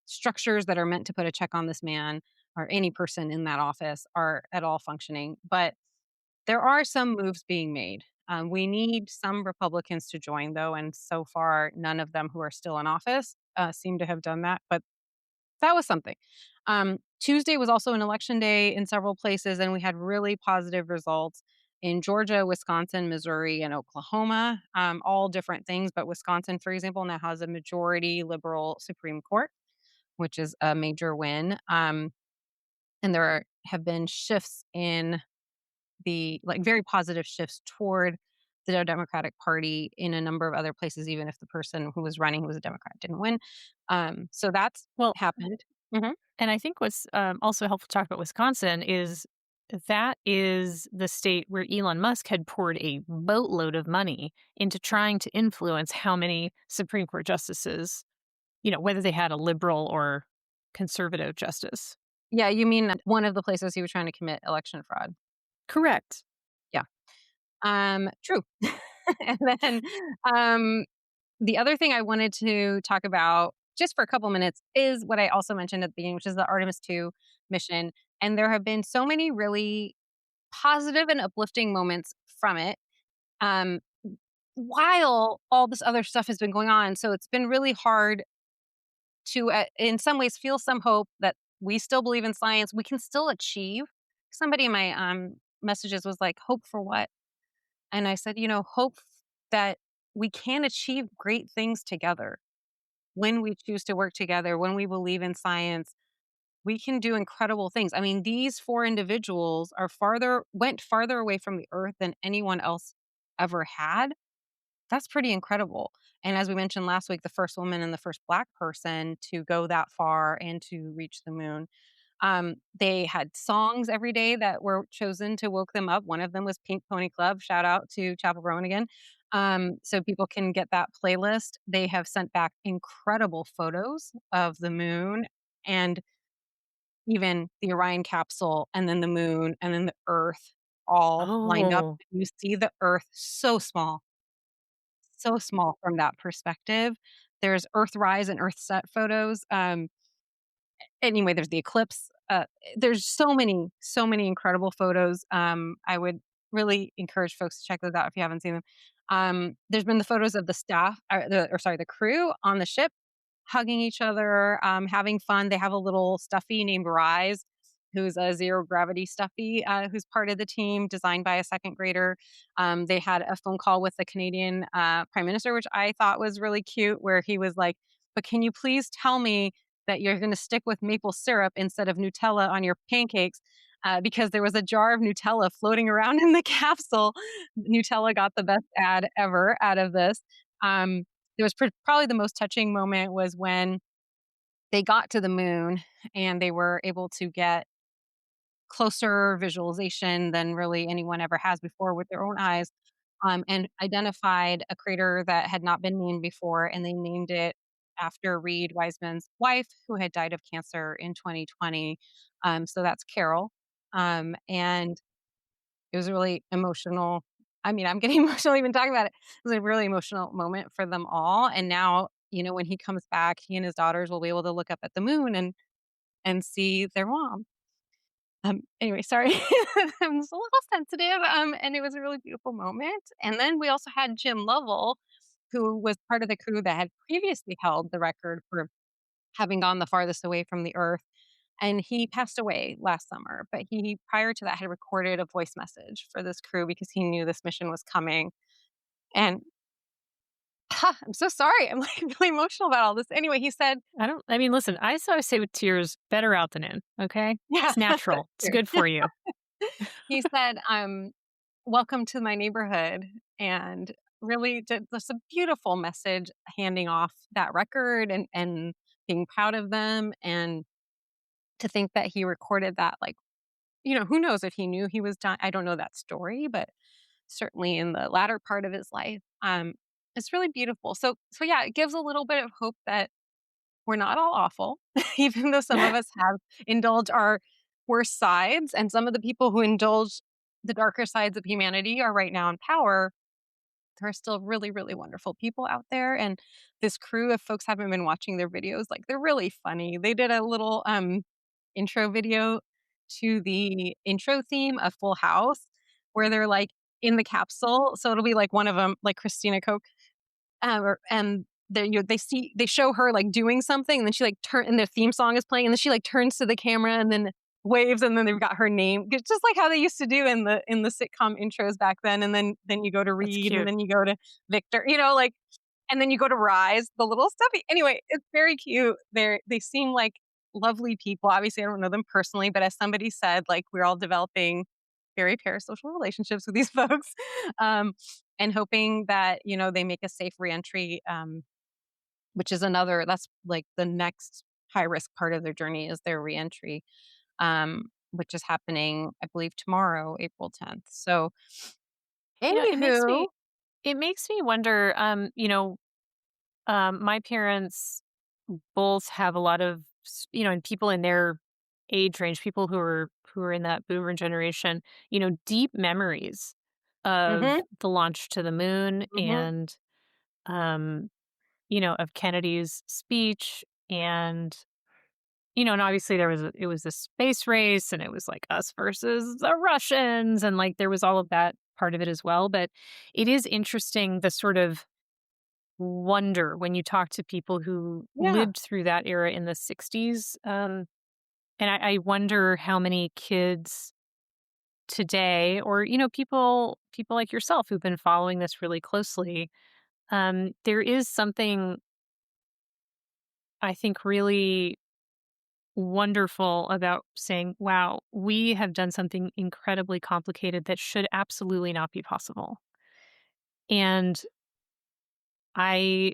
structures that are meant to put a check on this man or any person in that office are at all functioning. But there are some moves being made. We need some Republicans to join, though, and so far, none of them who are still in office seem to have done that. But that was something. Tuesday was also an election day in several places, and we had really positive results in Georgia, Wisconsin, Missouri, and Oklahoma. All different things, but Wisconsin, for example, now has a majority liberal Supreme Court, which is a major win. And have been shifts in very positive shifts toward the Democratic Party in a number of other places, even if the person who was running, who was a Democrat, didn't win. So that's Well, happened. Mhm. and I think what's also helpful to talk about Wisconsin is that is the state where Elon Musk had poured a boatload of money into trying to influence how many Supreme Court justices, whether they had a liberal or conservative justice. Yeah, you mean one of the places he was trying to commit election fraud. Correct. Yeah. True. And then, um, the other thing I wanted to talk about just for a couple minutes is what I also mentioned at the beginning, which is the Artemis 2 mission. And there have been so many really positive and uplifting moments from it, um, while all this other stuff has been going on. So it's been really hard to, in some ways, feel some hope that we still believe in science. We can still achieve. Somebody in my messages was like, "Hope for what?" And I said, hope that we can achieve great things together when we choose to work together, when we believe in science. We can do incredible things. I mean, these four individuals went farther away from the earth than anyone else ever had. That's pretty incredible. And as we mentioned last week, the first woman and the first Black person to go that far and to reach the moon. They had songs every day that were chosen to woke them up. One of them was Pink Pony Club. Shout out to Chapel Rowan again. So people can get that playlist. They have sent back incredible photos of the moon and even the Orion capsule and then the moon and then the Earth all lined up. Oh, You see the Earth so small from that perspective. There's Earthrise and Earthset photos. Anyway, there's the eclipse. There's so many incredible photos. I would really encourage folks to check those out if you haven't seen them. There's been the photos of the staff, the crew on the ship hugging each other, having fun. They have a little stuffy named Rise, who's a zero gravity stuffy, who's part of the team, designed by a second grader. They had a phone call with the Canadian Prime Minister, which I thought was really cute, where he was like, "But can you please tell me that you're going to stick with maple syrup instead of Nutella on your pancakes?" Because there was a jar of Nutella floating around in the capsule. Nutella got the best ad ever out of this. Um, there was probably the most touching moment was when they got to the moon and they were able to get closer visualization than really anyone ever has before with their own eyes, and identified a crater that had not been named before, and they named it after Reed Wiseman's wife, who had died of cancer in 2020. So that's Carol. And it was a really emotional. I mean, I'm getting emotional even talking about it. It was a really emotional moment for them all. And now, when he comes back, he and his daughters will be able to look up at the moon and see their mom. Anyway, sorry. I was a little sensitive, and it was a really beautiful moment. And then we also had Jim Lovell, who was part of the crew that had previously held the record for having gone the farthest away from the Earth. And he passed away last summer, but he, prior to that, had recorded a voice message for this crew because he knew this mission was coming. And I'm so sorry. I'm like really emotional about all this. Anyway, he said, I mean, listen, I always say with tears, better out than in. Okay. yeah, It's natural. It's true. good for you. He said, welcome to my neighborhood. And really, just a beautiful message handing off that record and being proud of them. And to think that he recorded that, like, who knows if he knew he was dying. I don't know that story, but certainly in the latter part of his life. It's really beautiful. So yeah, it gives a little bit of hope that we're not all awful, even though some of us have indulged our worst sides, and some of the people who indulge the darker sides of humanity are right now in power. There are still really, really wonderful people out there, and this crew, if folks haven't been watching their videos, like, they're really funny. They did a little, intro video to the intro theme of Full House, where they're, like, in the capsule, so it'll be, like, one of them, like Christina Koch, and they show her, like, doing something, and then she, like, and the theme song is playing, and then she, like, turns to the camera and then waves, and then they've got her name. It's just like how they used to do in the sitcom intros back then, and then you go to That's Reed, and cute. then you go to Victor, like, and then you go to Rise, the little stuffy. Anyway, it's very cute. They seem like lovely people. Obviously, I don't know them personally, but as somebody said, like, we're all developing very parasocial relationships with these folks, um, and hoping that, they make a safe reentry, which is that's like the next high risk part of their journey is their reentry, which is happening, I believe, tomorrow, April 10th. So, It makes anywho, me wonder, my parents both have a lot of, and people in their age range, people who are in that boomer generation, deep memories of hmm the launch to the moon hmm and, um, of Kennedy's speech and, and obviously it was a space race and it was like us versus the Russians and like there was all of that part of it as well. But it is interesting the sort of wonder when you talk to people who yeah, lived through that era in the 60s. And I wonder how many kids today or, people like yourself who've been following this really closely, there is something I think really wonderful about saying, wow, we have done something incredibly complicated that should absolutely not be possible. And I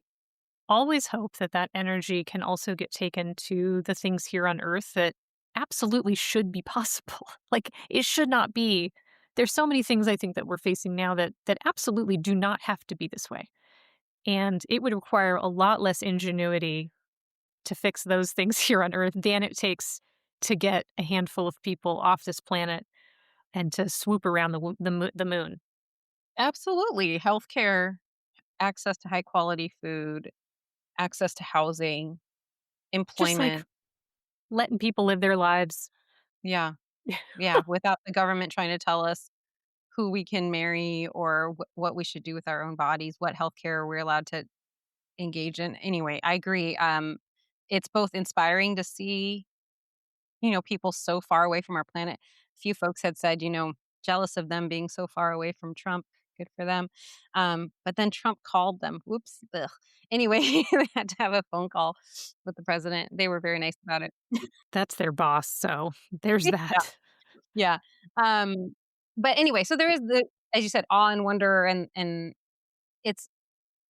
always hope that that energy can also get taken to the things here on earth that absolutely should be possible. Like it should not be. There's so many things I think that we're facing now that absolutely do not have to be this way. And it would require a lot less ingenuity to fix those things here on earth than it takes to get a handful of people off this planet and to swoop around the moon. absolutely. Healthcare, access to high quality food, access to housing, Just like employment. letting people live their lives. Yeah, yeah. Without the government trying to tell us who we can marry or what we should do with our own bodies, what healthcare we're allowed to engage in. Anyway, I agree. It's both inspiring to see, people so far away from our planet. A few folks had said, jealous of them being so far away from Trump. Good for them. But then Trump called them. Whoops. Ugh. Anyway, they had to have a phone call with the president. They were very nice about it. That's their boss, so there's Yeah. that. Yeah. But anyway, so there is as you said, awe and wonder, and it's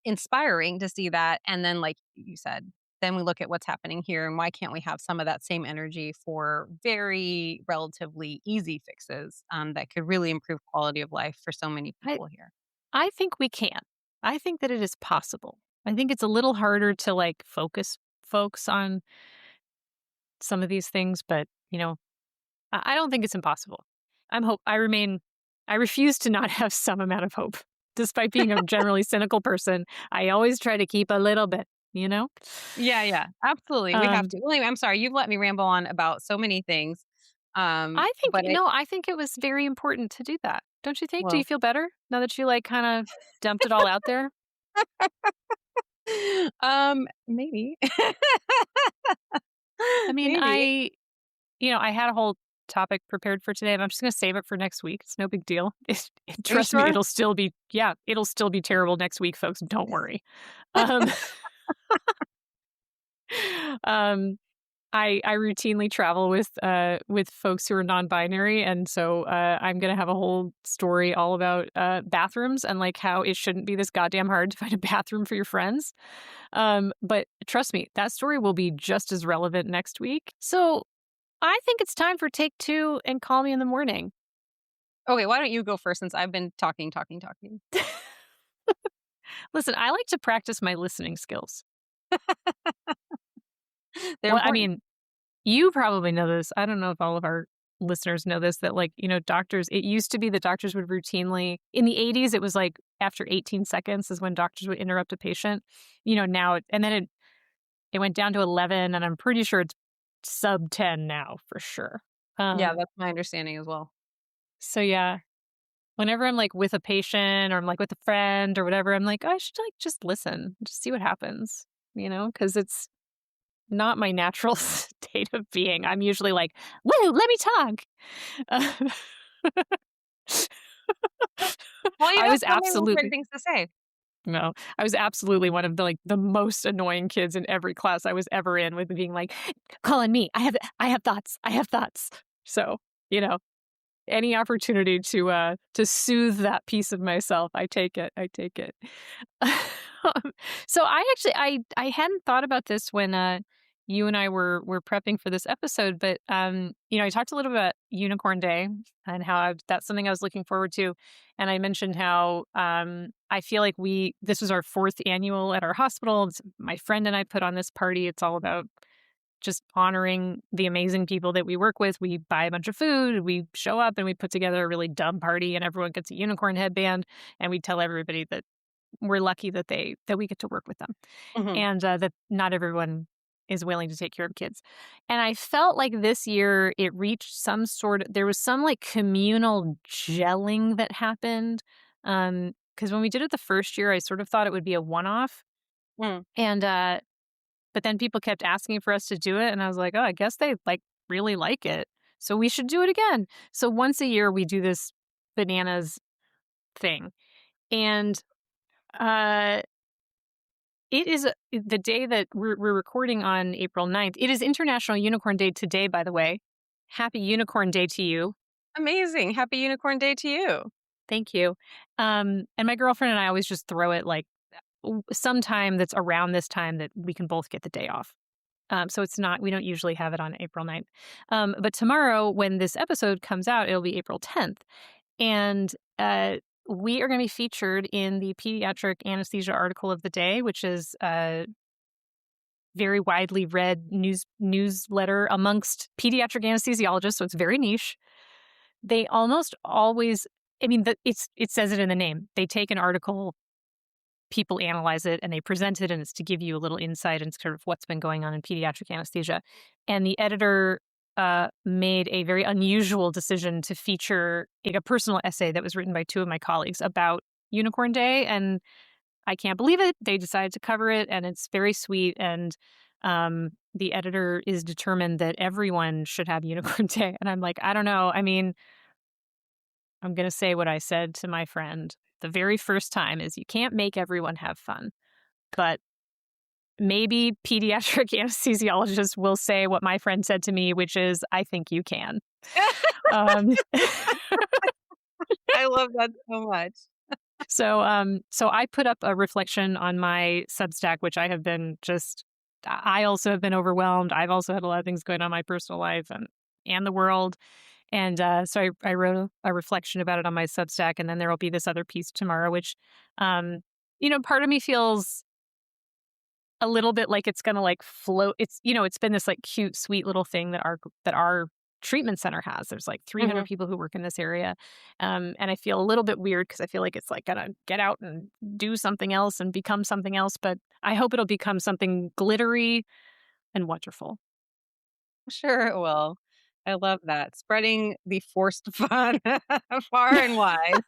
inspiring to see that, and then, like you said, then we look at what's happening here, and why can't we have some of that same energy for very relatively easy fixes, that could really improve quality of life for so many I people here? I think we can. I think that it is possible. I think it's a little harder to, like, focus folks on some of these things, but, I don't think it's impossible. I refuse to not have some amount of hope. Despite being a generally cynical person, I always try to keep a little bit, you know? Yeah, yeah, absolutely, we have Um, to. Well, anyway, I'm sorry, you've let me ramble on about so many things, I think but no, I think it was very important to do that. Don't you think? Do you well, feel better now that you, like, kinda dumped it all out there? maybe. I mean, Maybe. I had a whole topic prepared for today, and I'm just gonna save it for next week. It's no big deal. Are you Trust me, sure? it'll still be terrible next week, folks. Don't worry. Um, um, I routinely travel with folks who are non-binary, and so I'm gonna have a whole story all about bathrooms and like how it shouldn't be this goddamn hard to find a bathroom for your friends. But trust me, that story will be just as relevant next week. So I think it's time for take two and call me in the morning. Okay, why don't you go first since I've been talking, talking, talking. Listen, I like to practice my listening skills. They're Well, I important. mean, you probably know this. I don't know if all of our listeners know this, that like, doctors, it used to be that doctors would routinely, in the 80s, it was like after 18 seconds is when doctors would interrupt a patient. Now, and then it went down to 11, and I'm pretty sure it's sub 10 now for sure. Yeah, Um, that's my understanding as well. so yeah, whenever I'm like with a patient or I'm like with a friend or whatever, I'm like, "Oh, I should like just listen, just see what happens, because it's not my natural state of being. I'm usually like, woo, let me talk. Uh, Well, I have was so many great absolutely things to say. no, I was absolutely one of the most annoying kids in every class I was ever in with being like, call on me. I have thoughts. I have thoughts. So, you know, any opportunity to soothe that piece of myself, I take it. I take it. So I actually I hadn't thought about this when you and I were prepping for this episode, but I talked a little bit about Unicorn Day and how that's something I was looking forward to, and I mentioned how I feel like this was our fourth annual at our hospital. My friend and I put on this party. It's all about just honoring the amazing people that we work with. We buy a bunch of food, we show up, and we put together a really dumb party, and everyone gets a unicorn headband, and we tell everybody that we're lucky that we get to work with them, Mhm. and that not everyone is willing to take care of kids. And I felt like this year it reached there was some like communal gelling that happened. Because when we did it the first year, I sort of thought it would be a one-off, Mm. and but then people kept asking for us to do it, and I was like, "Oh, I guess they, like, really like it, so we should do it again." So once a year, we do this bananas thing, and, uh, it is the day that we're recording on April 9th. It is International Unicorn Day today, by the way. Happy Unicorn Day to you. Amazing. Happy Unicorn Day to you. Thank you. And my girlfriend and I always just throw it, like, sometime that's around this time that we can both get the day off. So we don't usually have it on April 9th. But tomorrow, when this episode comes out, it'll be April 10th. And we are going to be featured in the pediatric anesthesia article of the day, which is a very widely read newsletter amongst pediatric anesthesiologists. So it's very niche. They almost always, I mean, it says it in the name. They take an article, people analyze it, and they present it, and it's to give you a little insight into sort of what's been going on in pediatric anesthesia. And the editor made a very unusual decision to feature a personal essay that was written by two of my colleagues about Unicorn Day, and I can't believe it. They decided to cover it, and it's very sweet. And the editor is determined that everyone should have Unicorn Day, and I'm like, I don't know. I mean, I'm going to say what I said to my friend the very first time is you can't make everyone have fun. But maybe pediatric anesthesiologists will say what my friend said to me, which is, I think you can. Um, I love that so much. so I put up a reflection on my Substack, which I also have been overwhelmed. I've also had a lot of things going on in my personal life and the world. And so I wrote a reflection about it on my Substack, and then there will be this other piece tomorrow, which, part of me feels a little bit like it's gonna like float. It's been this like cute, sweet little thing that our treatment center has. There's like 300 Mhm. people who work in this area, and I feel a little bit weird because I feel like it's like gonna get out and do something else and become something else. But I hope it'll become something glittery and wonderful. Sure it will. I love that. Spreading the forced fun far and wide.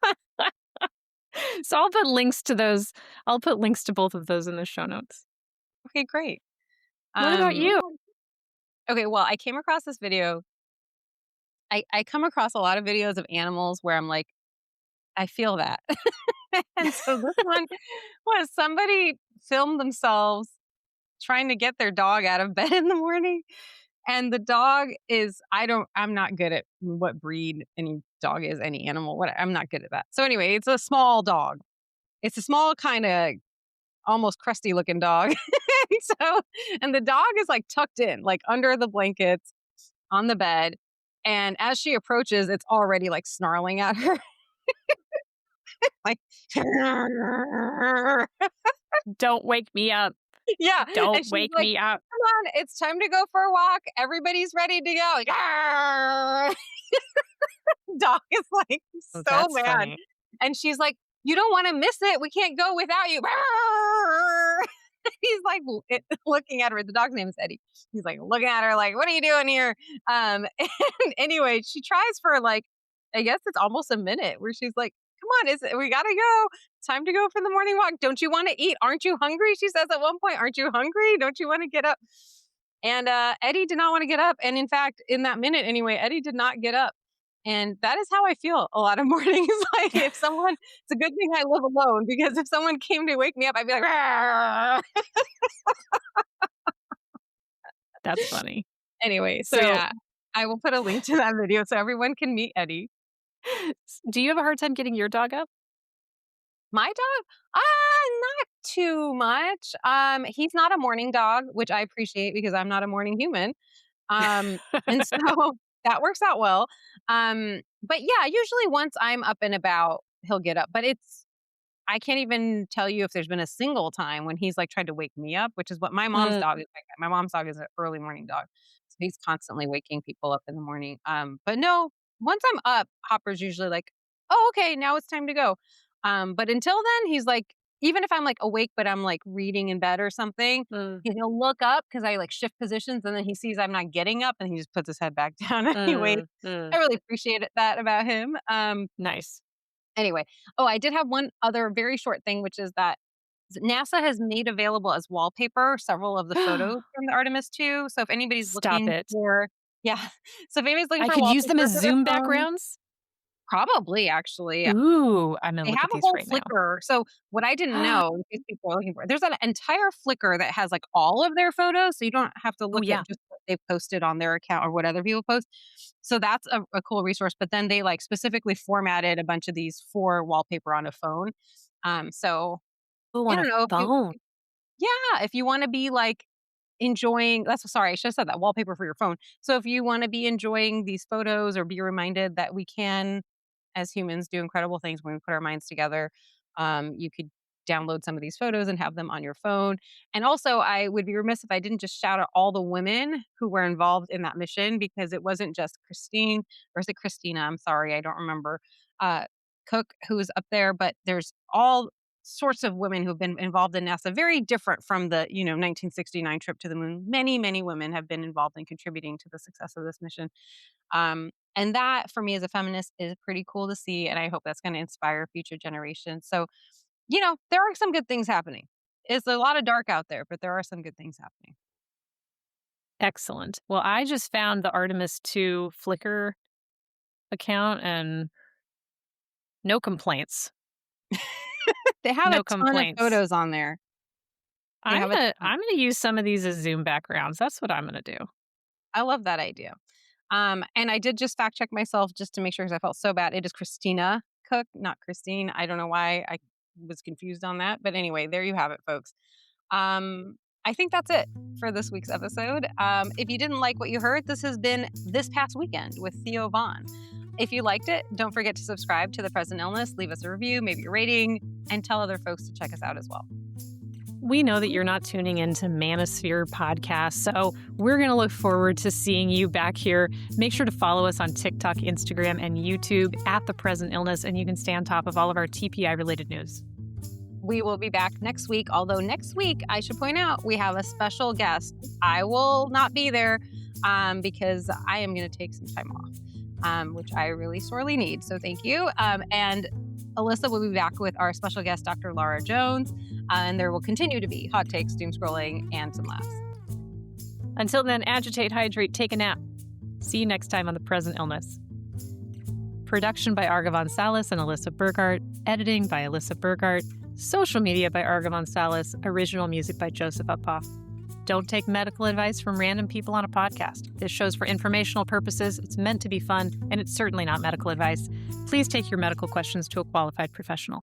So I'll put links to those. I'll put links to both of those in the show notes. Okay, great. What about Um, you? okay, well, I came across this video. I come across a lot of videos of animals where I'm like, I feel that. And so this one was somebody filmed themselves trying to get their dog out of bed in the morning. And the dog is, I'm not good at what breed any dog is, any animal, what I'm not good at that. So anyway, it's a small dog. It's a small kind of almost crusty looking dog. And the dog is like tucked in, like under the blankets on the bed. And as she approaches, it's already like snarling at her, like, Don't wake me up. yeah. Don't And she's wake like, me up. come on, it's time to go for a walk. Everybody's ready to go. Like, dog is like Oh, so that's mad. funny. And she's like, you don't want to miss it. We can't go without you. He's like looking at her. The dog's name is Eddie. He's like looking at her like, what are you doing here? And anyway, she tries for like, I guess it's almost a minute where she's like, come on, we gotta go. It's time to go for the morning walk. Don't you want to eat? Aren't you hungry? She says at one point, aren't you hungry? Don't you want to get up? And Eddie did not want to get up. And in fact, in that minute anyway, Eddie did not get up. And that is how I feel a lot of mornings. Like if someone, it's a good thing I live alone because if someone came to wake me up, I'd be like, "Rah." That's funny. Anyway. So So, yeah, I will put a link to that video so everyone can meet Eddie. do you have a hard time getting your dog up? My dog, not too much. He's not a morning dog, which I appreciate because I'm not a morning human. And so that works out well. But yeah, usually once I'm up and about, he'll get up. But I can't even tell you if there's been a single time when he's like tried to wake me up, which is what my mom's Mm, dog is like. My mom's dog is an early morning dog. So he's constantly waking people up in the morning. But no, once I'm up, Hopper's usually like, oh, okay, now it's time to go. But until then, he's like, even if I'm like awake, but I'm like reading in bed or something, mm, he'll look up because I like shift positions and then he sees I'm not getting up and he just puts his head back down and he waits. mm, I mm. really appreciate that about him. Nice. Anyway, oh, I did have one other very short thing, which is that NASA has made available as wallpaper several of the photos from the Artemis 2. So if anybody's Stop looking it. for, yeah, so if anybody's looking I for could use them wallpaper as for their Zoom phone, backgrounds? probably actually. Ooh, I'm gonna They look have at a these whole right now. Flickr. So what I didn't know, in case people are looking for it, there's an entire Flickr that has like all of their photos. So you don't have to Oh, look at yeah. just what they've posted on their account or what other people post. So that's a cool resource. But then they like specifically formatted a bunch of these for wallpaper on a phone. So Oh, I on a don't know if you, phone. yeah, if you want to be like enjoying, that's sorry, I should have said that wallpaper for your phone. So if you want to be enjoying these photos or be reminded that we can as humans do incredible things when we put our minds together. You could download some of these photos and have them on your phone. And also, I would be remiss if I didn't just shout out all the women who were involved in that mission because it wasn't just Christine, or is it Christina? I'm sorry, I don't remember. Uh, Cook, who was up there, but there's all sorts of women who've been involved in NASA, very different from the 1969 trip to the moon. Many, many women have been involved in contributing to the success of this mission. And that for me as a feminist is pretty cool to see. And I hope that's going to inspire future generations. So, there are some good things happening. It's a lot of dark out there, but there are some good things happening. Excellent. Well, I just found the Artemis 2 Flickr account and no complaints. They have a No ton of complaints. photos on there. They I'm have a gonna ton. I'm gonna use some of these as Zoom backgrounds. That's what I'm gonna do. I love that idea. And I did just fact check myself just to make sure because I felt so bad. It is Christina Cook, not Christine. I don't know why I was confused on that. But anyway, there you have it, folks. I think that's it for this week's episode. If you didn't like what you heard, this has been This Past Weekend with Theo Vaughn. If you liked it, don't forget to subscribe to The Present Illness, leave us a review, maybe a rating, and tell other folks to check us out as well. We know that you're not tuning into Manosphere podcast, so we're going to look forward to seeing you back here. Make sure to follow us on TikTok, Instagram, and YouTube at The Present Illness, and you can stay on top of all of our TPI-related news. We will be back next week, although next week, I should point out, we have a special guest. I will not be there because I am going to take some time off, which I really sorely need. So thank you. And Alyssa will be back with our special guest, Dr. Laura Jones. And there will continue to be hot takes, doom scrolling, and some laughs. Until then, agitate, hydrate, take a nap. See you next time on The Present Illness. Production by Arghavan, Salles and Alyssa Burgart. Editing by Alyssa Burgart. Social media by Arghavan, Salles. Original music by Joseph Uphoff. Don't take medical advice from random people on a podcast. This show's for informational purposes. It's meant to be fun, and it's certainly not medical advice. Please take your medical questions to a qualified professional.